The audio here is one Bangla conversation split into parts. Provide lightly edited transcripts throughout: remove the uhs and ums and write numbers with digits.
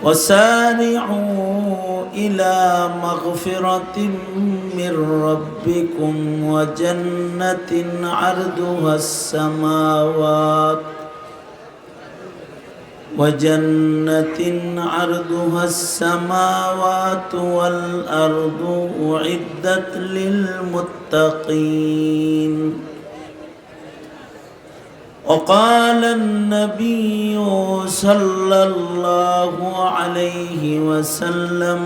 وسارعوا إلى مغفرة من ربكم وجنة عرضها السماوات والأرض أعدت للمتقين. وقال النبي صلى الله عليه وسلم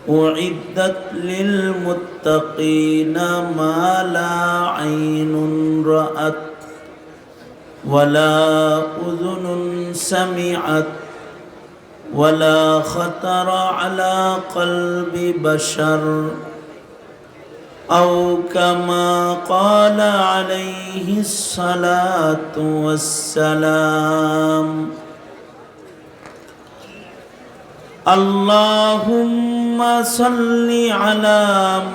أعدت للمتقين ما لا عين رأت ولا أذن سمعت ولا خطر على قلب بشر أو كما قال عليه الصلاة والسلام. اللهم صل على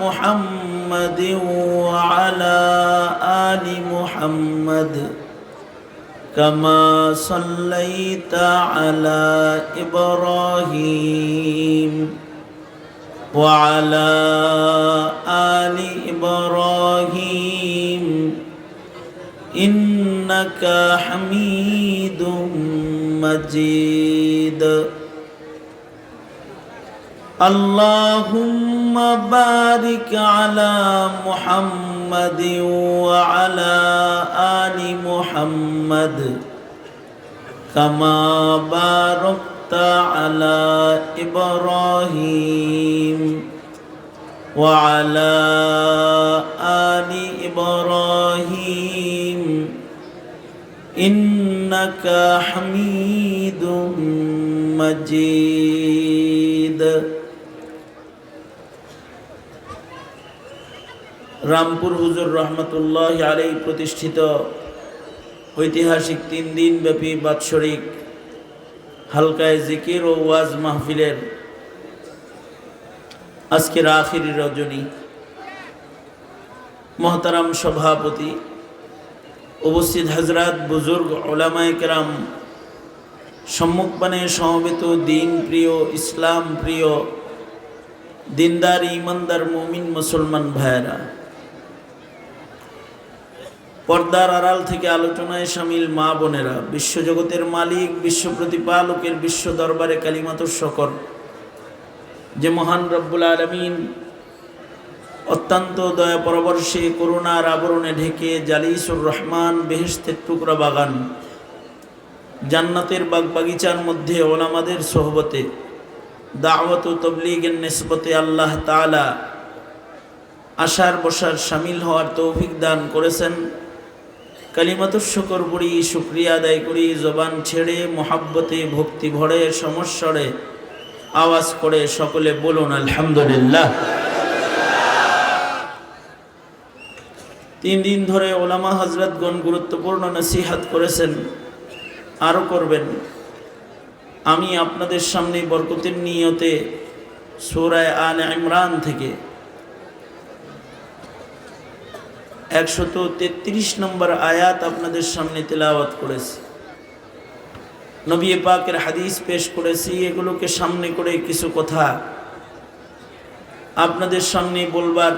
محمد وعلى آل محمد كما صليت على إبراهيم وعلى آل إبراهيم إنك حميد مجيد. اللهم بارك على محمد وعلى آل محمد كما باركت على إبراهيم وعلى آل إبراهيم إنك حميد مجيد. রামপুর হুজুর রহমতুল্লাহ আলাইহি প্রতিষ্ঠিত ঐতিহাসিক 3 দিন ব্যাপী বাৎসরিক হালকায় জিকির ও ওয়াজ মাহফিলের আজকের আখিরি রজনী, মহতারাম সভাপতি, উপস্থিত হযরত বুজুর্গ উলামায়ে কেরাম, সম্মুখপানে সমবেত দিন প্রিয়, ইসলাম প্রিয়, দিনদার ইমানদার মুমিন মুসলমান ভাইরা, পর্দার আড়াল থেকে আলোচনায় শামিল মা বোনেরা, বিশ্বজগতের মালিক, বিশ্ব প্রতিপালকের বিশ্ব দরবারে কালিমাতুর শকর যে মহান রব্বুল আলামিন অত্যন্ত দয়া পরবর্ষে করুণার আবরণে ঢেকে জালিসুর রহমান বেহেশতের টুকরা বাগান জান্নাতের বাগবাগিচার মধ্যে ওলামাদের সোহবতে দাওয়াত ও তাবলীগের নিসবতে আল্লাহ তাআলা আশার বসার শামিল হওয়ার তৌফিক দান করেছেন। কালিমাতুর শুকর পড়ি, শুকরিয়া আদায় করি, জবান ছেড়ে মোহাব্বতে ভক্তি ভরে সমস্বরে আওয়াজ করে সকলে বলুন আলহামদুলিল্লাহ। 3 দিন ধরে ওলামা হযরতগণ গুরুত্বপূর্ণ নসিহত করেছেন, আরও করবেন। আমি আপনাদের সামনে বরকতের নিয়তে সূরা আলে ইমরান থেকে 133 নম্বর আয়াত আপনাদের সামনে তেলাওয়াত করেছি, নবী পাকের হাদিস পেশ করেছি। এগুলোকে সামনে করে কিছু কথা আপনাদের সামনে বলবার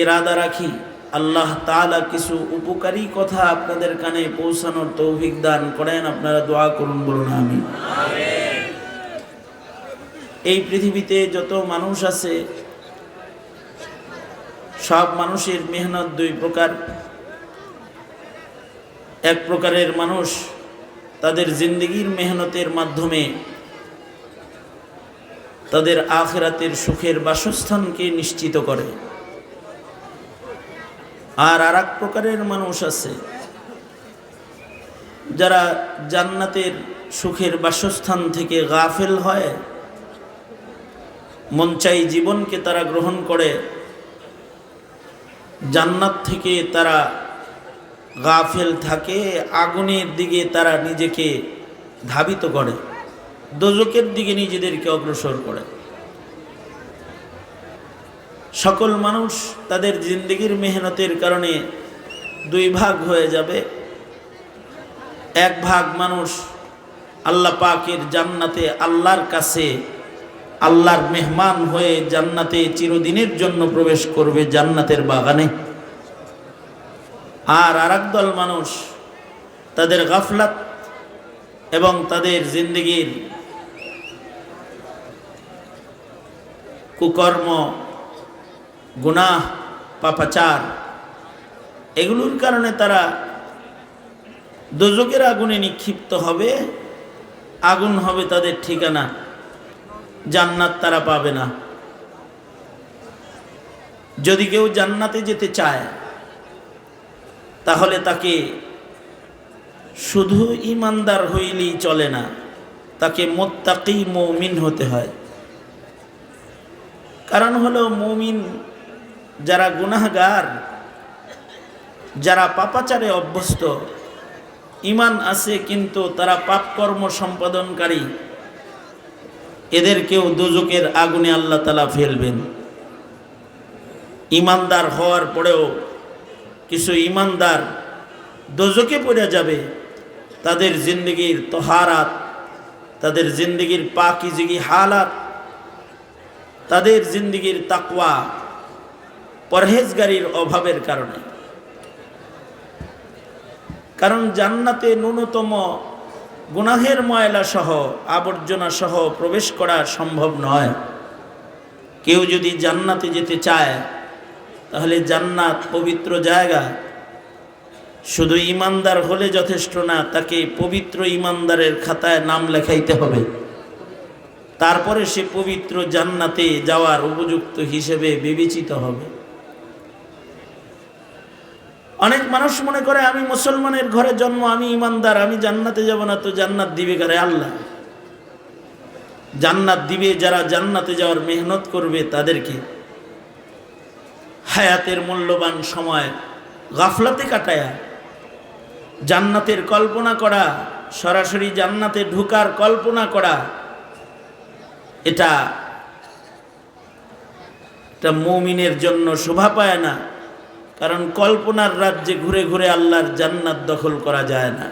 ইরাদা রাখি। আল্লাহ তাআলা কিছু উপকারী কথা আপনাদের কানে পৌঁছানোর তৌফিক দান করেন। আপনারা দোয়া করুন, বলুন আমিন। এই পৃথিবীতে যত মানুষ আছে সব মানুষের মেহনত 2 প্রকার। এক প্রকারের মানুষ তাদের জিন্দেগির মেহনতের মাধ্যমে তাদের আখিরাতের সুখের বাসস্থানকে নিশ্চিত করে, আর আরেক প্রকারের মানুষ আছে যারা জান্নাতের সুখের বাসস্থান থেকে গাফেল হয়, মন চাই জীবনকে তারা গ্রহণ করে, জান্নাত থেকে তারা গাফেল থাকে, আগুনের দিকে তারা নিজেকে ধাবিত করে, দোজখের দিকে নিজেদেরকে অগ্রসর করে। সকল মানুষ তাদের জিন্দেগির মেহনতের কারণে 2 ভাগ হয়ে যাবে। এক ভাগ মানুষ আল্লাহ পাকের জান্নাতে আল্লাহর কাছে আল্লাহর মেহমান হয়ে জান্নাতে চিরদিনের জন্য প্রবেশ করবে জান্নাতের বাগানে। আর আরেক দল মানুষ তাদের গাফলাত এবং তাদের জিন্দেগির কুকর্ম, গুনাহ, পাপাচার, এগুলোর কারণে তারা দোজখের আগুনে নিক্ষিপ্ত হবে। আগুন হবে তাদের ঠিকানা, জান্নাত তারা পাবে না। যদি কেউ জান্নাতে যেতে চায় তাহলে তাকে শুধু ঈমানদার হইলেই চলে না, তাকে মুত্তাকি মুমিন হতে হয়। কারণ হলো মুমিন যারা গুনাহগার, যারা পাপাচারে অভ্যস্ত, ঈমান আছে কিন্তু তারা পাপকর্ম সম্পাদনকারী, এদেরকেও দোজখের আগুনে আল্লাহ তাআলা ফেলবেন। ঈমানদার হওয়ার পরেও কিছু ঈমানদার দোজখে পড়ে যাবে। তাদের জিন্দগির তহারাত, তাদের জিন্দগির পাকিজগি হালাত, তাদের জিন্দগির তাকওয়া, পরহেজগারির অভাবের কারণে। কারণ জান্নাতে ন্যূনতম গুনাহের ময়লা সহ আবর্জনা সহ প্রবেশ করা সম্ভব নয়। কেউ যদি জান্নাতে যেতে চায় তাহলে জান্নাত পবিত্র জায়গা। শুধু ঈমানদার হলে যথেষ্ট না, তাকে পবিত্র ঈমানদারের খাতায় নাম লেখাইতে হবে। তারপরে সে পবিত্র জান্নাতে যাওয়ার উপযুক্ত হিসেবে বিবেচিত হবে। অনেক মানুষ মনে করে আমি মুসলমানের ঘরে জন্ম, আমি ঈমানদার, আমি জান্নাতে যাব না। তো জান্নাত দিবে কারে? আল্লাহ। জান্নাত দিবে যারা জান্নাতে যাওয়ার মেহনত করবে তাদেরকে। হায়াতের মূল্যবান সময় গাফলাতে কাটায়া জান্নাতের কল্পনা করা, সরাসরি জান্নাতে ঢুকার কল্পনা করা, এটা মুমিনের জন্য শোভা পায় না। কারণ কল্পনার রাজ্যে ঘুরে ঘুরে আল্লাহর জান্নাত দখল করা যায় না।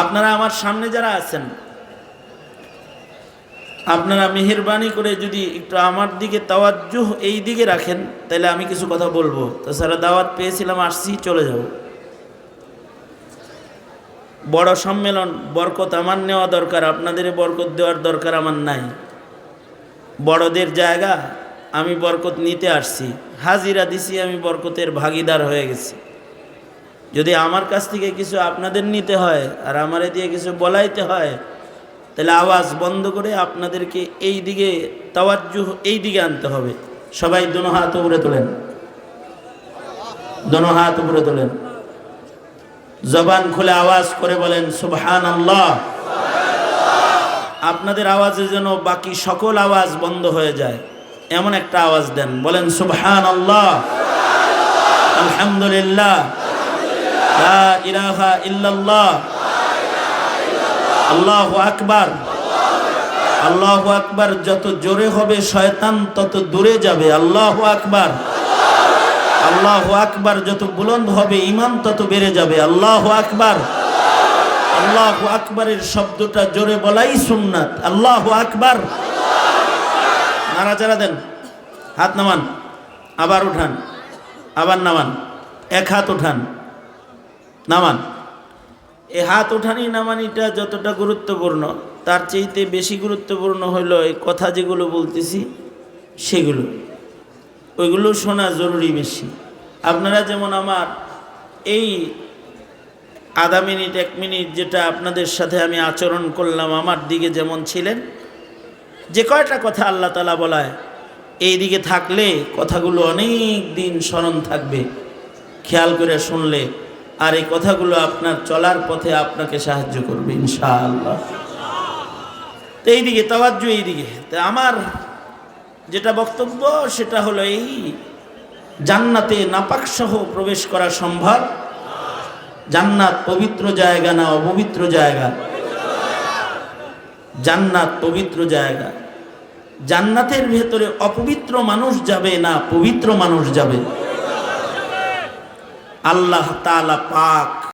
আপনারা আমার সামনে যারা আছেন, আপনারা মেহেরবানি করে যদি একটু আমার দিকে তাওয়াজ্জুহ এই দিকে রাখেন, তাহলে আমি কিছু কথা বলবো। তাছাড়া দাওয়াত পেয়েছিলাম, আসছি, চলে যাব। বড় সম্মেলন, বরকত আমার নেওয়া দরকার, আপনাদের বরকত দেওয়ার দরকার আমার নাই। বড়দের জায়গা, আমি বরকত নিতে আসছি, হাজিরা দিছি, আমি বরকতের ভাগিদার হয়ে গেছি। যদি আমার কাছ থেকে কিছু আপনাদের নিতে হয় আর আমারে দিয়ে কিছু বলাইতে হয়, তাহলে আওয়াজ বন্ধ করে আপনাদেরকে এই দিকে তাওয়াজ্জুহ এই দিকে আনতে হবে। সবাই দোনো হাত উপরে তোলেন, দোনো হাত উপরে তোলেন, জবান খুলে আওয়াজ করে বলেন সুবহানাল্লাহ। আপনাদের আওয়াজে যেন বাকি সকল আওয়াজ বন্ধ হয়ে যায়, এমন একটা আওয়াজ দেন। বলেন সুবহানাল্লাহ, আলহামদুলিল্লাহ, লা ইলাহা ইল্লাল্লাহ, আল্লাহু আকবার। আল্লাহু আকবার যত জোরে হবে শয়তান তত দূরে যাবে। আল্লাহু আকবার। আল্লাহু আকবার যত বুলন্দ হবে ঈমান তত বেড়ে যাবে। আল্লাহু আকবার। আল্লাহু আকবারের শব্দটা জোরে বলাই সুন্নাত। আল্লাহু আকবার। নাড়াচাড়া দেন, হাত নামান, আবার উঠান, আবার নামান, এক হাত উঠান, নামান। এই হাত উঠানি নামানিটা যতটা গুরুত্বপূর্ণ, তার চাইতে বেশি গুরুত্বপূর্ণ হইল এই কথা যেগুলো বলতেছি সেগুলো, ওইগুলো শোনা জরুরি বেশি। আপনারা যেমন আমার এই আধা মিনিট 1 মিনিট যেটা আপনাদের সাথে আমি আচরণ করলাম, আমার দিকে যেমন ছিলেন, যে কয়টা কথা আল্লাহ তাআলা বলায় এই দিকে থাকলে কথাগুলো অনেক দিন স্মরণ থাকবে, খেয়াল করে শুনলে। আর এই কথাগুলো আপনার চলার পথে আপনাকে সাহায্য করবে ইনশাআল্লাহ। তো এই দিকে তাওয়াজ্জুহ, এই দিকে। তো আমার যেটা বক্তব্য সেটা হলো এই জান্নাতে নাপাক সহ প্রবেশ করা সম্ভব? জান্নাত পবিত্র জায়গা না অপবিত্র জায়গা? জান্নাত পবিত্র জায়গা। জান্নাতের ভেতরে অপবিত্র মানুষ যাবে না পবিত্র মানুষ যাবে? আল্লাহ তাআলা পাক,